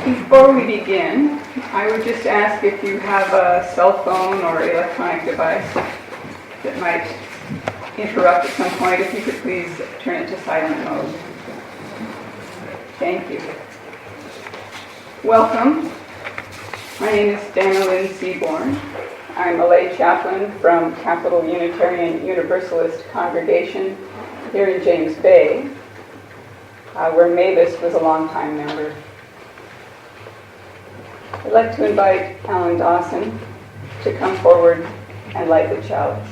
Before we begin, I would just ask if you have a cell phone or electronic device that might interrupt at some point, if you could please turn it to silent mode. Thank you. Welcome. My name is Dana Lynn Seaborn. I'm a lay chaplain from Capital Unitarian Universalist Congregation here in James Bay, where Mavis was a longtime member. I'd like to invite Alan Dawson to come forward and light the chalice.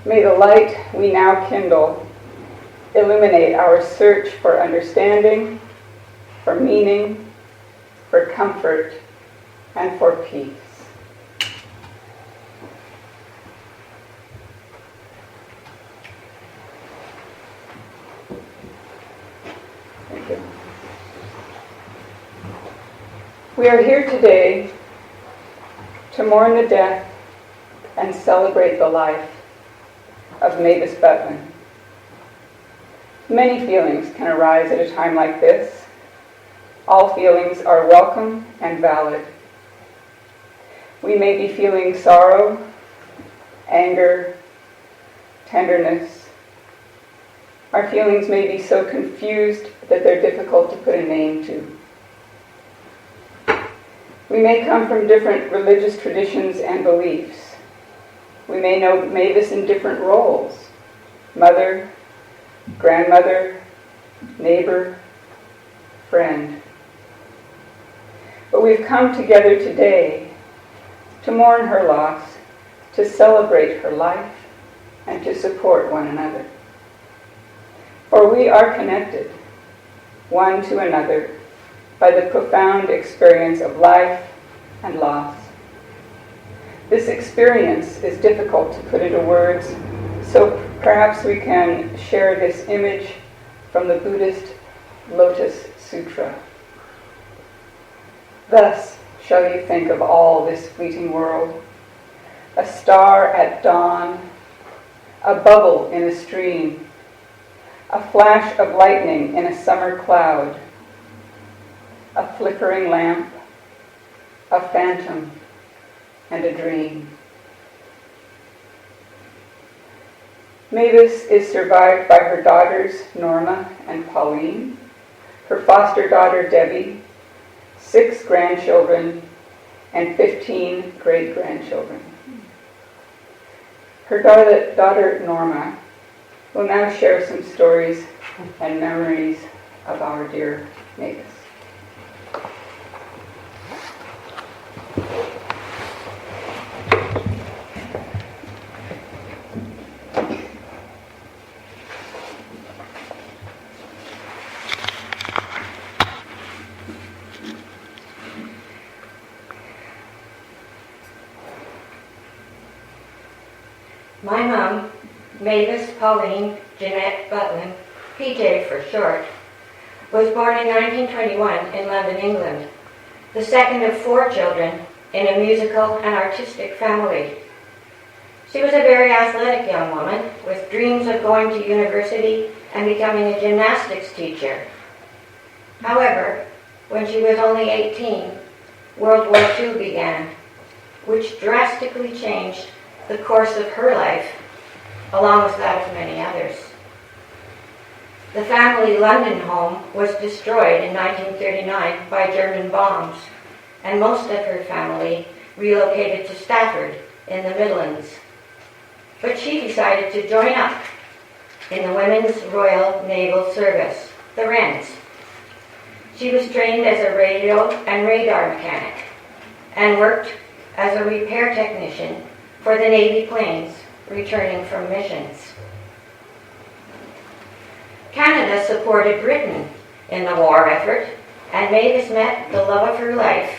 May the light we now kindle illuminate our search for understanding, for meaning, for comfort, and for peace. Thank you. We are here today to mourn the death and celebrate the life of Mavis Butlin. Many feelings can arise at a time like this. All feelings are welcome and valid. We may be feeling sorrow, anger, tenderness. Our feelings may be so confused that they're difficult to put a name to. We may come from different religious traditions and beliefs. We may know Mavis in different roles: mother, grandmother, neighbor, friend. But we've come together today to mourn her loss, to celebrate her life, and to support one another. For we are connected, one to another, by the profound experience of life and loss. This experience is difficult to put into words, so perhaps we can share this image from the Buddhist Lotus Sutra. Thus shall you think of all this fleeting world: a star at dawn, a bubble in a stream, a flash of lightning in a summer cloud, a flickering lamp, a phantom, and a dream. Mavis is survived by her daughters Norma and Pauline, her foster daughter Debbie, 6 grandchildren, and 15 great-grandchildren. Her daughter Norma will now share some stories and memories of our dear Mavis. My mom, Mavis Pauline Jeanette Butlin, PJ for short, was born in 1921 in London, England, the second of 4 children in a musical and artistic family. She was a very athletic young woman with dreams of going to university and becoming a gymnastics teacher. However, when she was only 18, World War II began, which drastically changed the course of her life, along with that of many others. The family London home was destroyed in 1939 by German bombs, and most of her family relocated to Stafford in the Midlands. But she decided to join up in the Women's Royal Naval Service, the Wrens. She was trained as a radio and radar mechanic and worked as a repair technician for the Navy planes returning from missions. Canada supported Britain in the war effort, and Mavis met the love of her life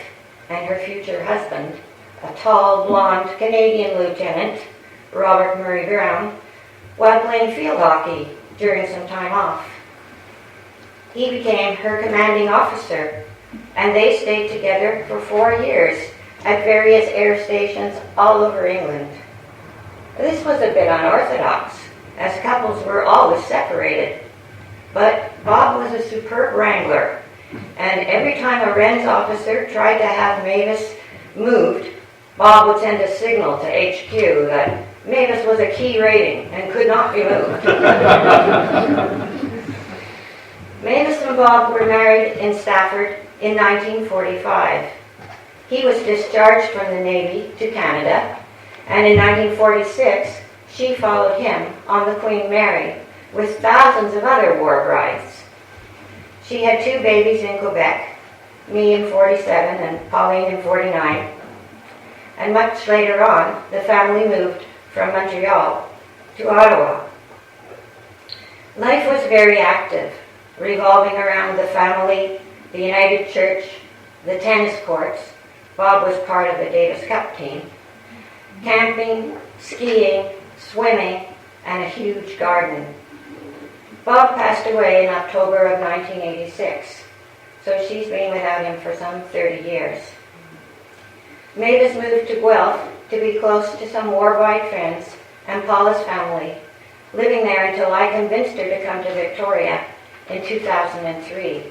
and her future husband, a tall, blonde Canadian lieutenant, Robert Murray Brown, while playing field hockey during some time off. He became her commanding officer, and they stayed together for 4 years at various air stations all over England. This was a bit unorthodox, as couples were always separated. But Bob was a superb wrangler, and every time a Wren's officer tried to have Mavis moved, Bob would send a signal to HQ that Mavis was a key rating and could not be moved. Mavis and Bob were married in Stafford in 1945. He was discharged from the Navy to Canada, and in 1946, she followed him on the Queen Mary with thousands of other war brides. She had 2 babies in Quebec, me in 47 and Pauline in 49. And much later on, the family moved from Montreal to Ottawa. Life was very active, revolving around the family, the United Church, the tennis courts. Bob was part of the Davis Cup team. Camping, skiing, swimming, and a huge garden. Bob passed away in October of 1986, so she's been without him for some 30 years. Mavis moved to Guelph to be close to some war-bride friends and Paula's family, living there until I convinced her to come to Victoria in 2003.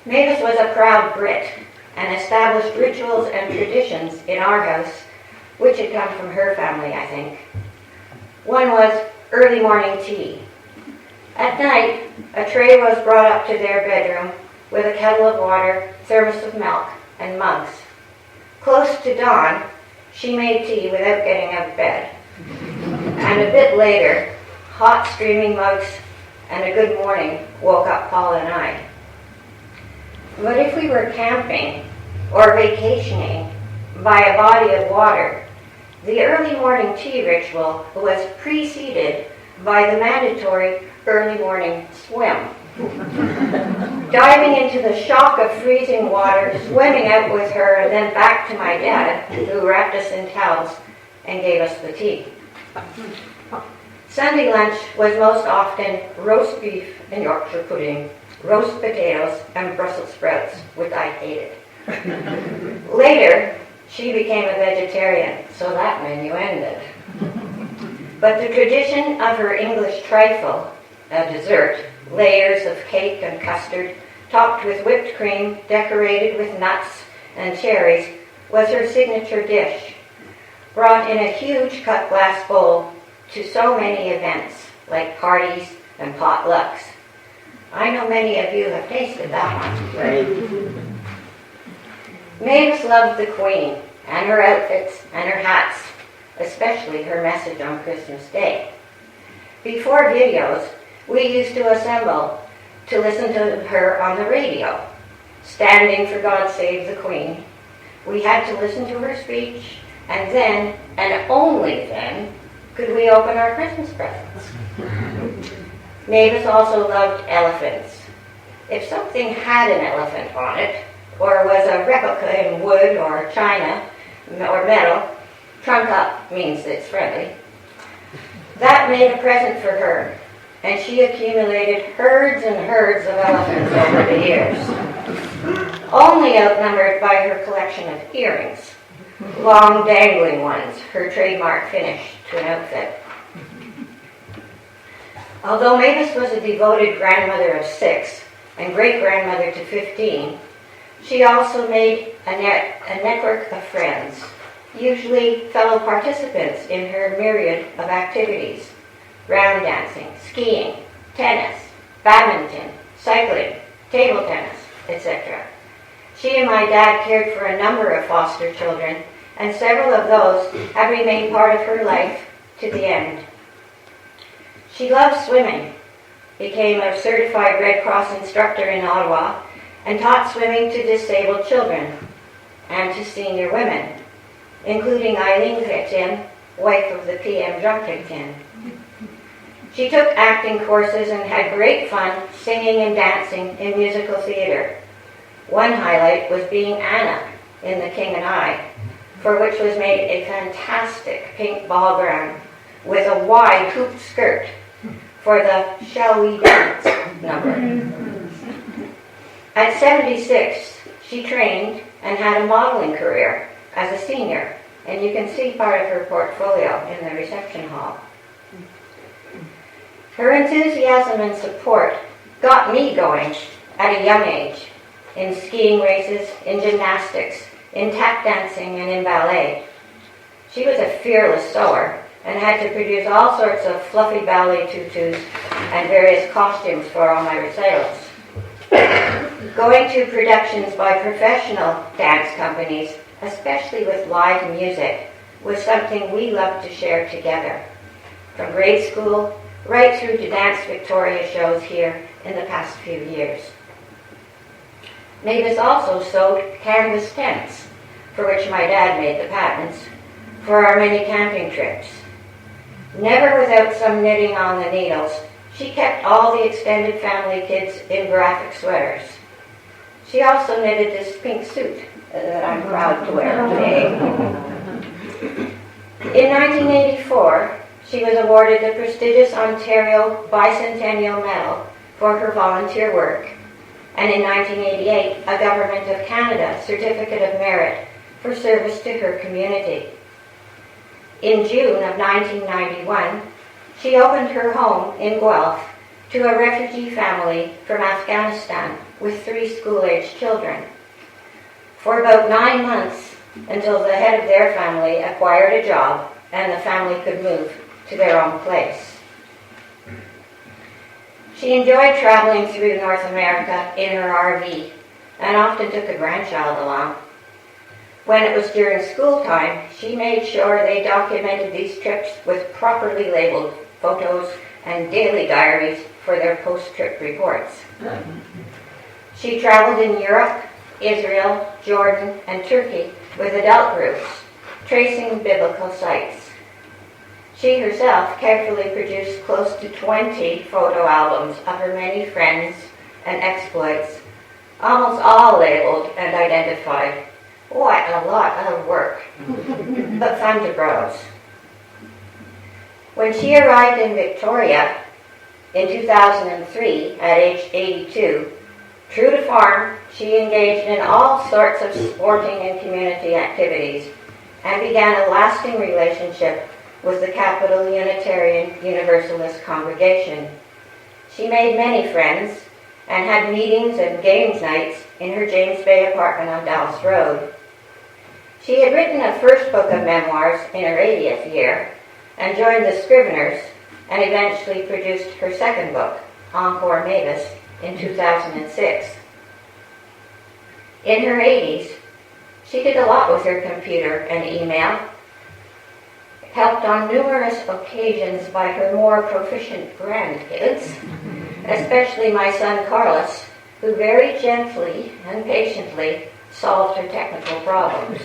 Mavis was a proud Brit and established rituals and traditions in our house, which had come from her family, I think. One was early morning tea. At night, a tray was brought up to their bedroom with a kettle of water, thermos of milk, and mugs. Close to dawn, she made tea without getting out of bed. And a bit later, hot streaming mugs and a good morning woke up Paula and I. But if we were camping or vacationing by a body of water, the early morning tea ritual was preceded by the mandatory early morning swim. Diving into the shock of freezing water, swimming out with her, and then back to my dad, who wrapped us in towels and gave us the tea. Sunday lunch was most often roast beef and Yorkshire pudding, roast potatoes, and Brussels sprouts, which I hated. Later, she became a vegetarian, so that menu ended. But the tradition of her English trifle, a dessert, layers of cake and custard, topped with whipped cream, decorated with nuts and cherries, was her signature dish, brought in a huge cut glass bowl to so many events, like parties and potlucks. I know many of you have tasted that one. Right? Mavis loved the Queen and her outfits and her hats, especially her message on Christmas Day. Before videos, we used to assemble to listen to her on the radio, standing for God Save the Queen. We had to listen to her speech, and then, and only then, could we open our Christmas presents. Mavis also loved elephants. If something had an elephant on it, or was a replica in wood or china or metal, trunk up means it's friendly, that made a present for her, and she accumulated herds and herds of elephants over the years, only outnumbered by her collection of earrings, long dangling ones, her trademark finish to an outfit. Although Mavis was a devoted grandmother of 6 and great-grandmother to 15, she also made a network of friends, usually fellow participants in her myriad of activities: round dancing, skiing, tennis, badminton, cycling, table tennis, etc. She and my dad cared for a number of foster children, and several of those have remained part of her life to the end. She loved swimming, became a certified Red Cross instructor in Ottawa, and taught swimming to disabled children and to senior women, including Eileen Chrétien, wife of the PM Jean Chrétien. She took acting courses and had great fun singing and dancing in musical theater. One highlight was being Anna in The King and I, for which was made a fantastic pink ball gown with a wide hooped skirt for the Shall We Dance number. At 76, she trained and had a modeling career as a senior, and you can see part of her portfolio in the reception hall. Her enthusiasm and support got me going at a young age in skiing races, in gymnastics, in tap dancing, and in ballet. She was a fearless sewer and had to produce all sorts of fluffy ballet tutus and various costumes for all my recitals. Going to productions by professional dance companies, especially with live music, was something we loved to share together. From grade school right through to Dance Victoria shows here in the past few years. Mavis also sewed canvas tents, for which my dad made the patterns, for our many camping trips. Never without some knitting on the needles, she kept all the extended family kids in graphic sweaters. She also knitted this pink suit that I'm proud to wear today. In 1984, she was awarded the prestigious Ontario Bicentennial Medal for her volunteer work, and in 1988, a Government of Canada Certificate of Merit for service to her community. In June of 1991, she opened her home in Guelph to a refugee family from Afghanistan with 3 school-aged children. For about 9 months, until the head of their family acquired a job and the family could move to their own place. She enjoyed traveling through North America in her RV and often took a grandchild along. When it was during school time, she made sure they documented these trips with properly labeled photos and daily diaries for their post-trip reports. She traveled in Europe, Israel, Jordan, and Turkey with adult groups, tracing biblical sites. She herself carefully produced close to 20 photo albums of her many friends and exploits, almost all labeled and identified. What a lot of work, but fun to browse. When she arrived in Victoria in 2003 at age 82, true to form, she engaged in all sorts of sporting and community activities and began a lasting relationship with the Capital Unitarian Universalist congregation. She made many friends and had meetings and games nights in her James Bay apartment on Dallas Road. She had written a first book of memoirs in her 80th year and joined the Scriveners and eventually produced her second book, Encore Mavis, in 2006. In her 80s, she did a lot with her computer and email, helped on numerous occasions by her more proficient grandkids, especially my son Carlos, who very gently and patiently solved her technical problems.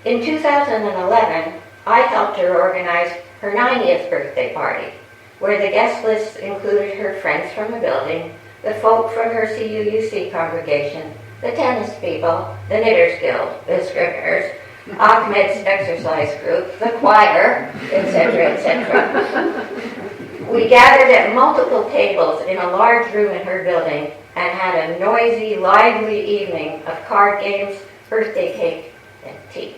In 2011, I helped her organize her 90th birthday party, where the guest list included her friends from the building, the folk from her CUUC congregation, the tennis people, the Knitters Guild, the Scriveners, Ahmed's exercise group, the choir, etc., etc. We gathered at multiple tables in a large room in her building and had a noisy, lively evening of card games, birthday cake, and tea.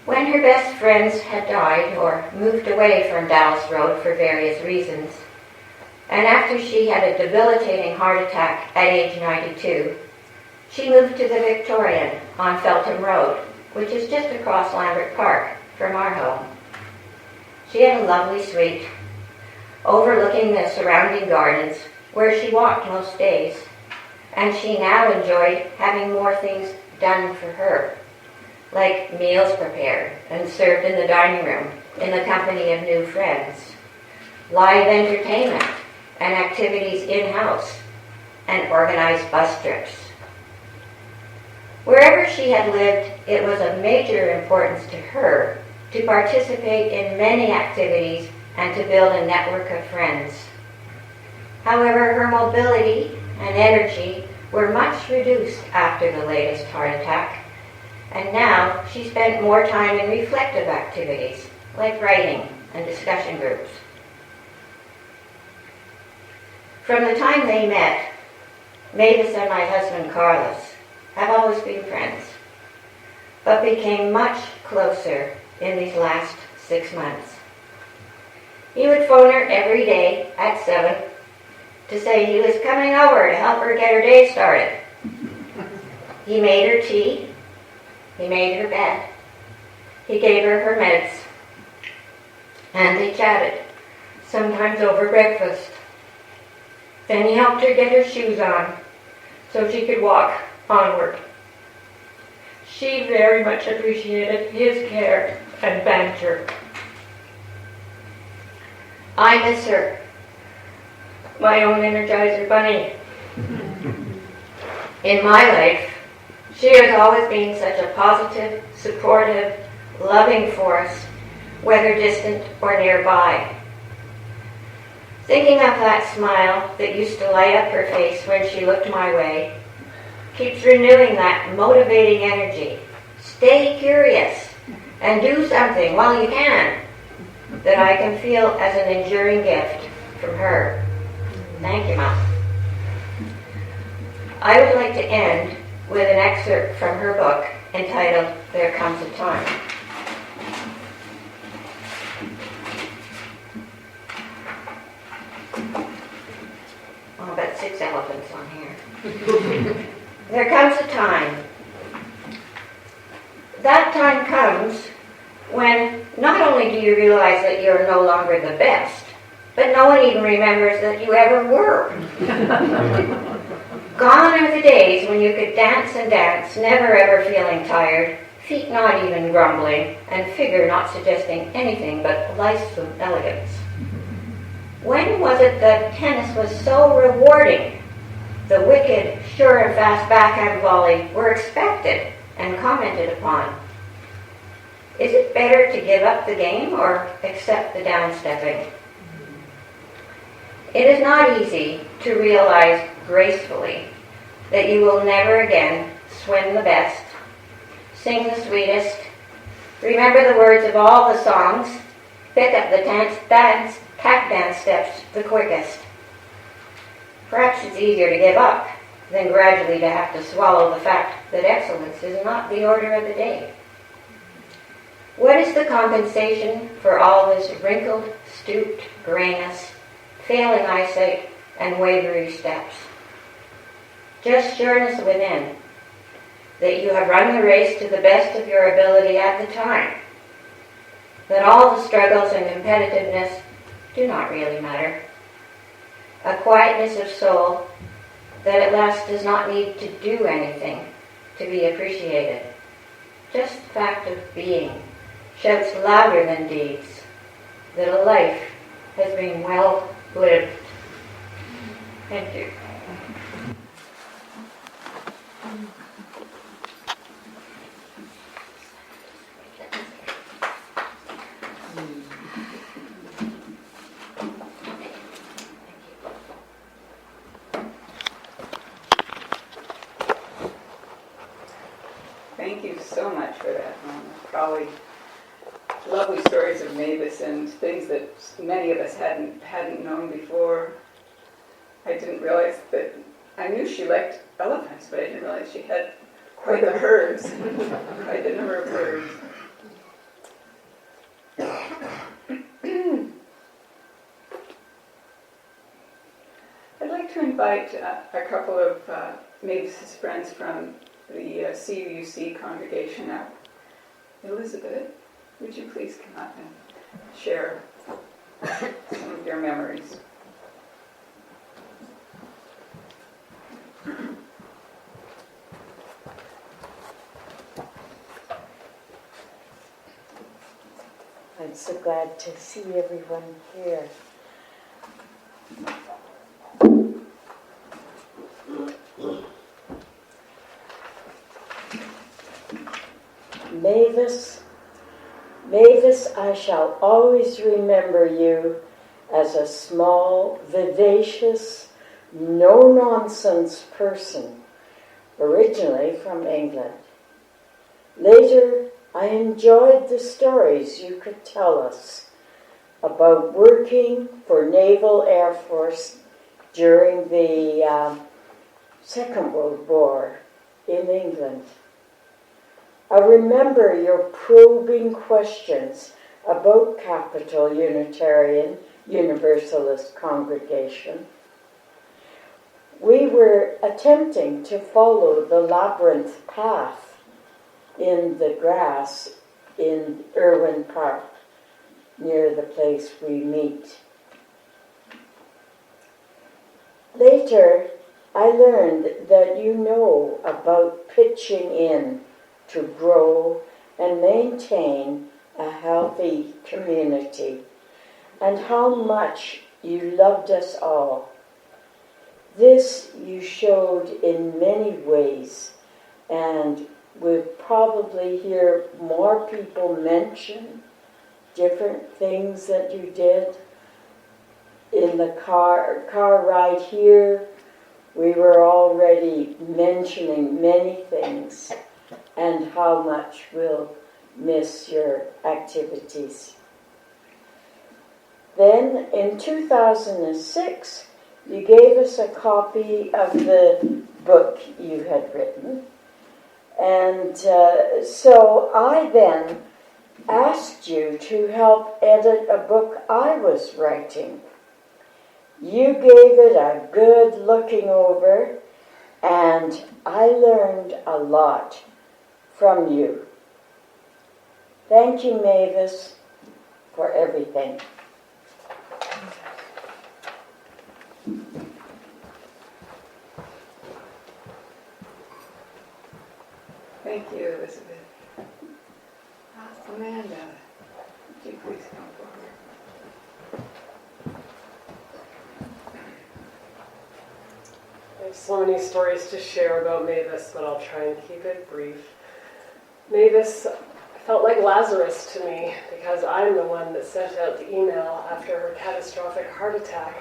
When her best friends had died or moved away from Dallas Road for various reasons, and after she had a debilitating heart attack at age 92, she moved to the Victorian on Feltham Road, which is just across Lambert Park from our home. She had a lovely suite overlooking the surrounding gardens where she walked most days, and she now enjoyed having more things done for her, like meals prepared and served in the dining room in the company of new friends, live entertainment and activities in-house, and organized bus trips. Wherever she had lived, it was of major importance to her to participate in many activities and to build a network of friends. However, her mobility and energy were much reduced after the latest heart attack, and now she spent more time in reflective activities like writing and discussion groups. From the time they met, Mavis and my husband Carlos have always been friends, but became much closer in these last 6 months. He would phone her every day at 7 to say he was coming over to help her get her day started. He made her tea, he made her bed, he gave her her meds, and they chatted, sometimes over breakfast. Then he helped her get her shoes on so she could walk onward. She very much appreciated his care and banter. I miss her, my own Energizer bunny. In my life, she has always been such a positive, supportive, loving force, whether distant or nearby. Thinking of that smile that used to light up her face when she looked my way keeps renewing that motivating energy. Stay curious and do something while you can, that I can feel as an enduring gift from her. Thank you, Mom. I would like to end with an excerpt from her book entitled There Comes a Time. Oh, about 6 elephants on here. There comes a time. That time comes when not only do you realize that you're no longer the best, but no one even remembers that you ever were. Gone are the days when you could dance and dance, never ever feeling tired, feet not even grumbling, and figure not suggesting anything but lifesome elegance. When was it that tennis was so rewarding? The wicked, sure and fast backhand volley were expected and commented upon. Is it better to give up the game or accept the downstepping? It is not easy to realize gracefully that you will never again swim the best, sing the sweetest, remember the words of all the songs, pick up the tap dance steps the quickest. Perhaps it's easier to give up than gradually to have to swallow the fact that excellence is not the order of the day. What is the compensation for all this wrinkled, stooped grayness, failing eyesight, and wavery steps? Just sureness within, that you have run the race to the best of your ability at the time, that all the struggles and competitiveness do not really matter. A quietness of soul that at last does not need to do anything to be appreciated. Just the fact of being shouts louder than deeds that a life has been well lived. Thank you. Thank you so much for that, Mom. Probably lovely stories of Mavis and things that many of us hadn't known before. I didn't realize that, I knew she liked elephants, but I didn't realize she had quite a herd, quite a number of herds. I'd like to invite a couple of Mavis's friends from the CUUC congregation up. Elizabeth, would you please come up and share some of your memories? I'm so glad to see everyone here. Mavis, I shall always remember you as a small, vivacious, no-nonsense person, originally from England. Later, I enjoyed the stories you could tell us about working for Naval Air Force during the Second World War in England. I remember your probing questions about Capital Unitarian Universalist congregation. We were attempting to follow the labyrinth path in the grass in Irwin Park, near the place we meet. Later, I learned that you know about pitching in to grow and maintain a healthy community, and how much you loved us all. This you showed in many ways, and we'll probably hear more people mention different things that you did. In the car ride here, we were already mentioning many things and how much we'll miss your activities. Then in 2006, you gave us a copy of the book you had written. And so I then asked you to help edit a book I was writing. You gave it a good looking over, and I learned a lot from you. Thank you, Mavis, for everything. Thank you, Elizabeth. Amanda, would you please come forward? I have so many stories to share about Mavis, but I'll try and keep it brief. Mavis felt like Lazarus to me because I'm the one that sent out the email after her catastrophic heart attack.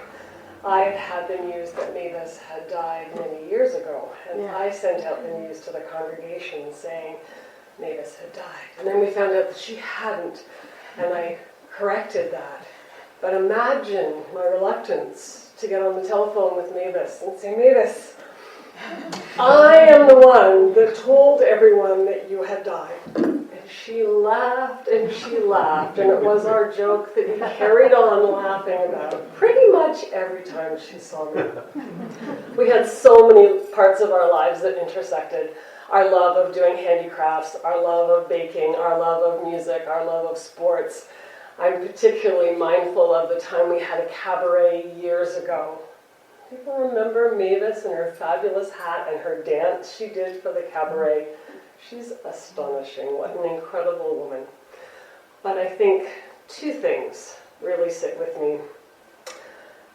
I had the news that Mavis had died many years ago, and I sent out the news to the congregation saying Mavis had died. And then we found out that she hadn't, and I corrected that. But imagine my reluctance to get on the telephone with Mavis and say, Mavis, I am the one that told everyone that you had died. And she laughed, and it was our joke that we carried on laughing about pretty much every time she saw me. We had so many parts of our lives that intersected. Our love of doing handicrafts, our love of baking, our love of music, our love of sports. I'm particularly mindful of the time we had a cabaret years ago. People remember Mavis and her fabulous hat and her dance she did for the cabaret. She's astonishing. What an incredible woman. But I think two things really sit with me.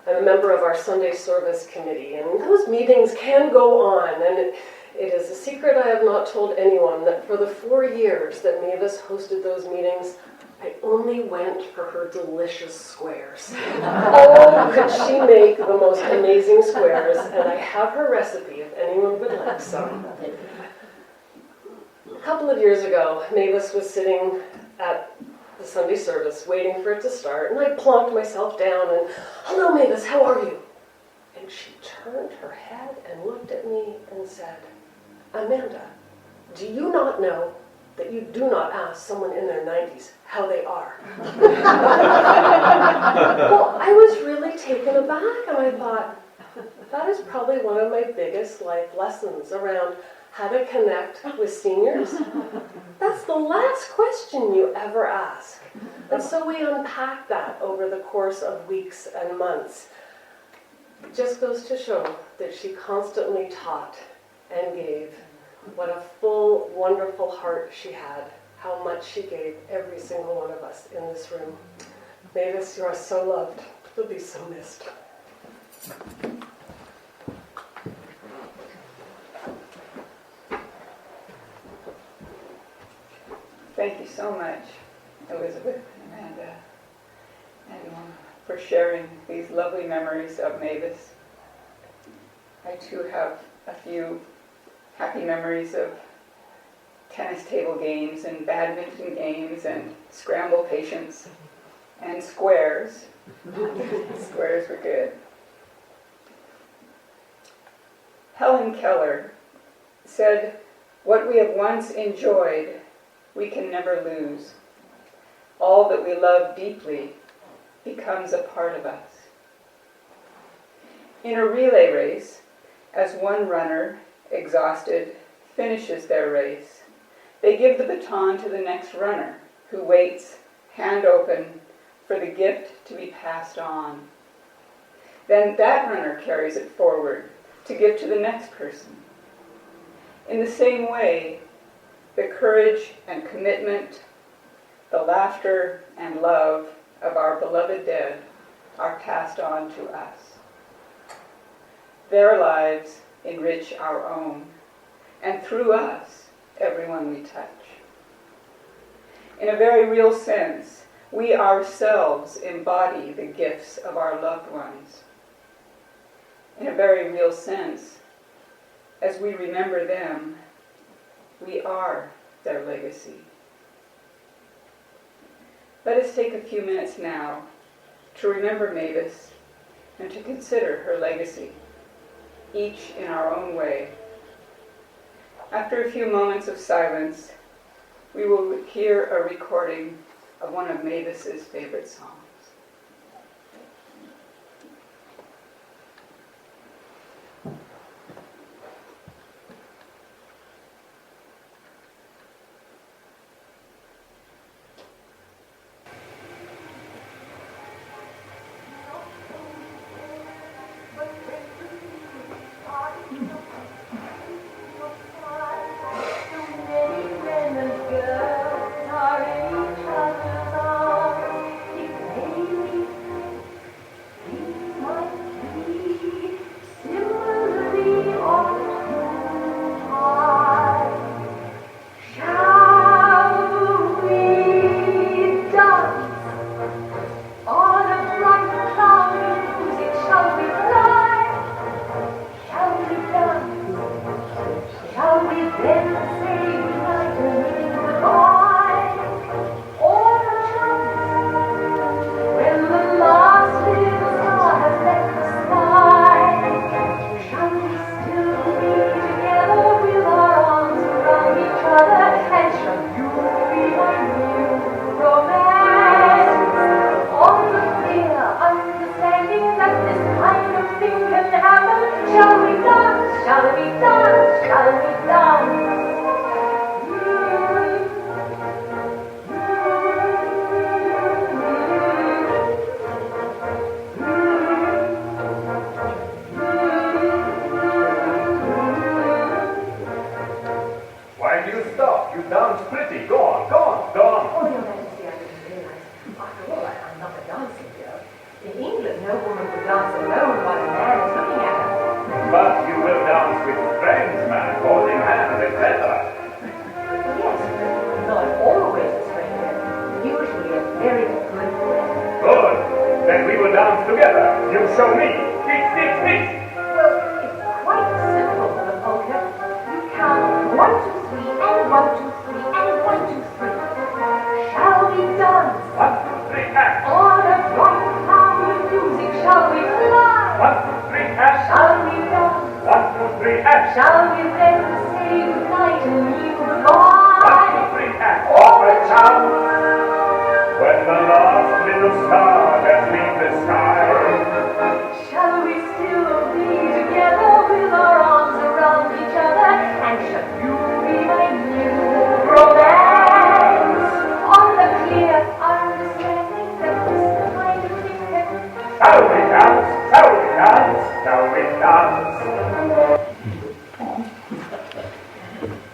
I'm a member of our Sunday service committee, and those meetings can go on, and it is a secret I have not told anyone that for the 4 years that Mavis hosted those meetings, I only went for her delicious squares. Oh, could she make the most amazing squares, and I have her recipe if anyone would like some. A couple of years ago, Mavis was sitting at the Sunday service waiting for it to start, and I plonked myself down and, hello Mavis, how are you? And she turned her head and looked at me and said, Amanda, do you not know that you do not ask someone in their 90s how they are? Well, I was really taken aback, and I thought, that is probably one of my biggest life lessons around how to connect with seniors. That's the last question you ever ask. And so we unpacked that over the course of weeks and months. It just goes to show that she constantly taught and gave. What a full, wonderful heart she had. How much she gave every single one of us in this room. Mavis, you are so loved. You'll be so missed. Thank you so much, Elizabeth and Amanda, and for sharing these lovely memories of Mavis. I too have a few happy memories of tennis table games and badminton games and scramble patience and squares. Squares were good. Helen Keller said, "What we have once enjoyed, we can never lose. All that we love deeply becomes a part of us." In a relay race, as one runner, exhausted, finishes their race, they give the baton to the next runner, who waits, hand open, for the gift to be passed on. Then that runner carries it forward to give to the next person. In the same way, the courage and commitment, the laughter and love of our beloved dead are passed on to us. Their lives enrich our own, and through us, everyone we touch. In a very real sense, we ourselves embody the gifts of our loved ones. In a very real sense, as we remember them, we are their legacy. Let us take a few minutes now to remember Mavis and to consider her legacy, each in our own way. After a few moments of silence, we will hear a recording of one of Mavis's favorite songs.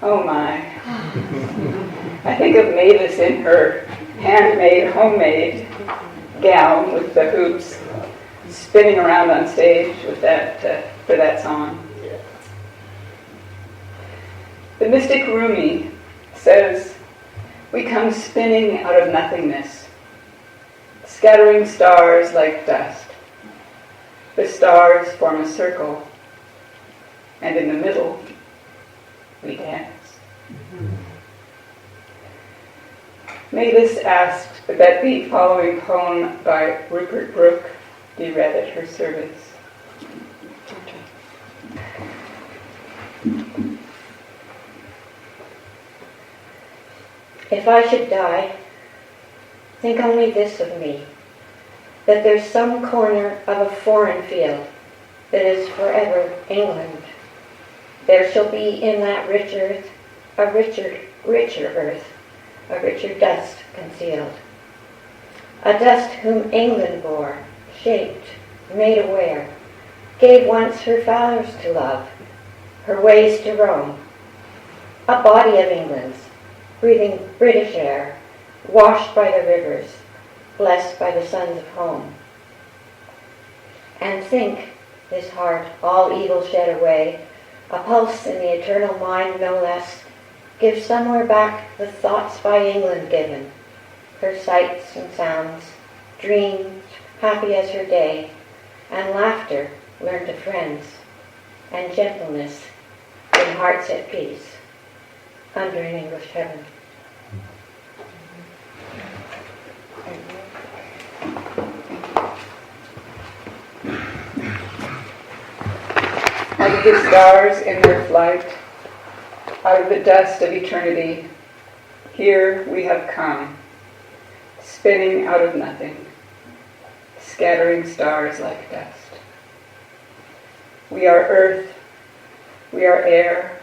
Oh my. I think of Mavis in her handmade, homemade gown with the hoops, spinning around on stage with that for that song. The mystic Rumi says, "We come spinning out of nothingness, scattering stars like dust. The stars form a circle, and in the middle, we dance." Mavis asked that the following poem by Rupert Brooke be read at her service. If I should die, think only this of me, that there's some corner of a foreign field that is forever England. There shall be in that rich earth a richer earth, a richer dust concealed. A dust whom England bore, shaped, made aware, gave once her fathers to love, her ways to roam. A body of England's, breathing British air, washed by the rivers, blessed by the sons of home. And think, this heart, all evil shed away, a pulse in the eternal mind no less, give somewhere back the thoughts by England given, her sights and sounds, dreams, happy as her day, and laughter learned of friends, and gentleness in hearts at peace, under an English heaven. Out of the stars in their flight, out of the dust of eternity, here we have come, spinning out of nothing, scattering stars like dust. We are earth, we are air,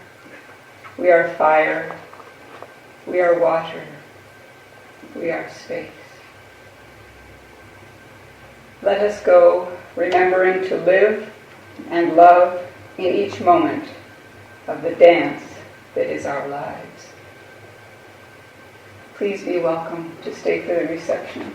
we are fire, we are water, we are space. Let us go, remembering to live and love in each moment of the dance that is our lives. Please be welcome to stay for the reception.